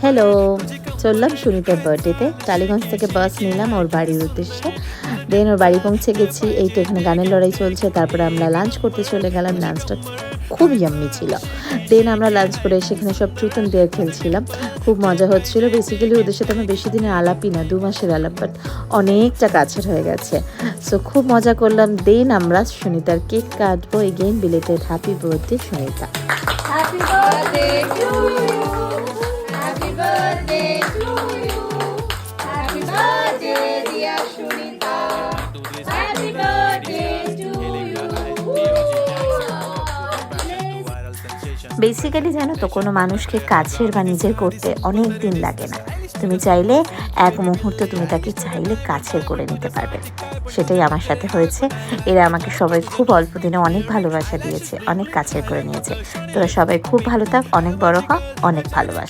Hello, চললাম সুনিতার বার্থডেতে। টালিগঞ্জ থেকে বাস নিলাম ওর বাড়ির উদ্দেশ্যে। দেন ওর বাড়ি পৌঁছে গেছি। এই তো এখানে গানের লড়াই চলছে। তারপরে আমরা লাঞ্চ করতে চলে গেলাম। লাঞ্চটা খুব ইয়াম্মি ছিল। দেন আমরা লাঞ্চ করে সেখানে সব ট্রুথ অ্যান্ড ডেয়ার খেলছিলাম। খুব মজা হচ্ছিল। বেসিক্যালি ওদের সাথে আমার বেশি দিনের আলাপই না, 2 মাসের আলাপ, বাট অনেকটা কাছের হয়ে গেছে। সো খুব মজা করলাম। দেন আমরা সুনিতার কেক কাটবো। Again belated happy birthday Sunita. Happy birthday to you. Happy birthday to you. Happy birthday, dear Shunita. Happy birthday to you. Basically জানো তো, কোনো মানুষকে কাছের বা নিজের করতে অনেক দিন লাগে না। তুমি চাইলে এক মুহূর্তে তুমি তাকে চাইলে কাছের করে নিতে পারবে। সেটাই আমার সাথে হয়েছে। এরা আমাকে সবাই খুব অল্প দিনে অনেক ভালোবাসা দিয়েছে, অনেক কাছের করে নিয়েছে। তোরা সবাই খুব ভালো থাক, অনেক বড় হ, অনেক ভালোবাসা।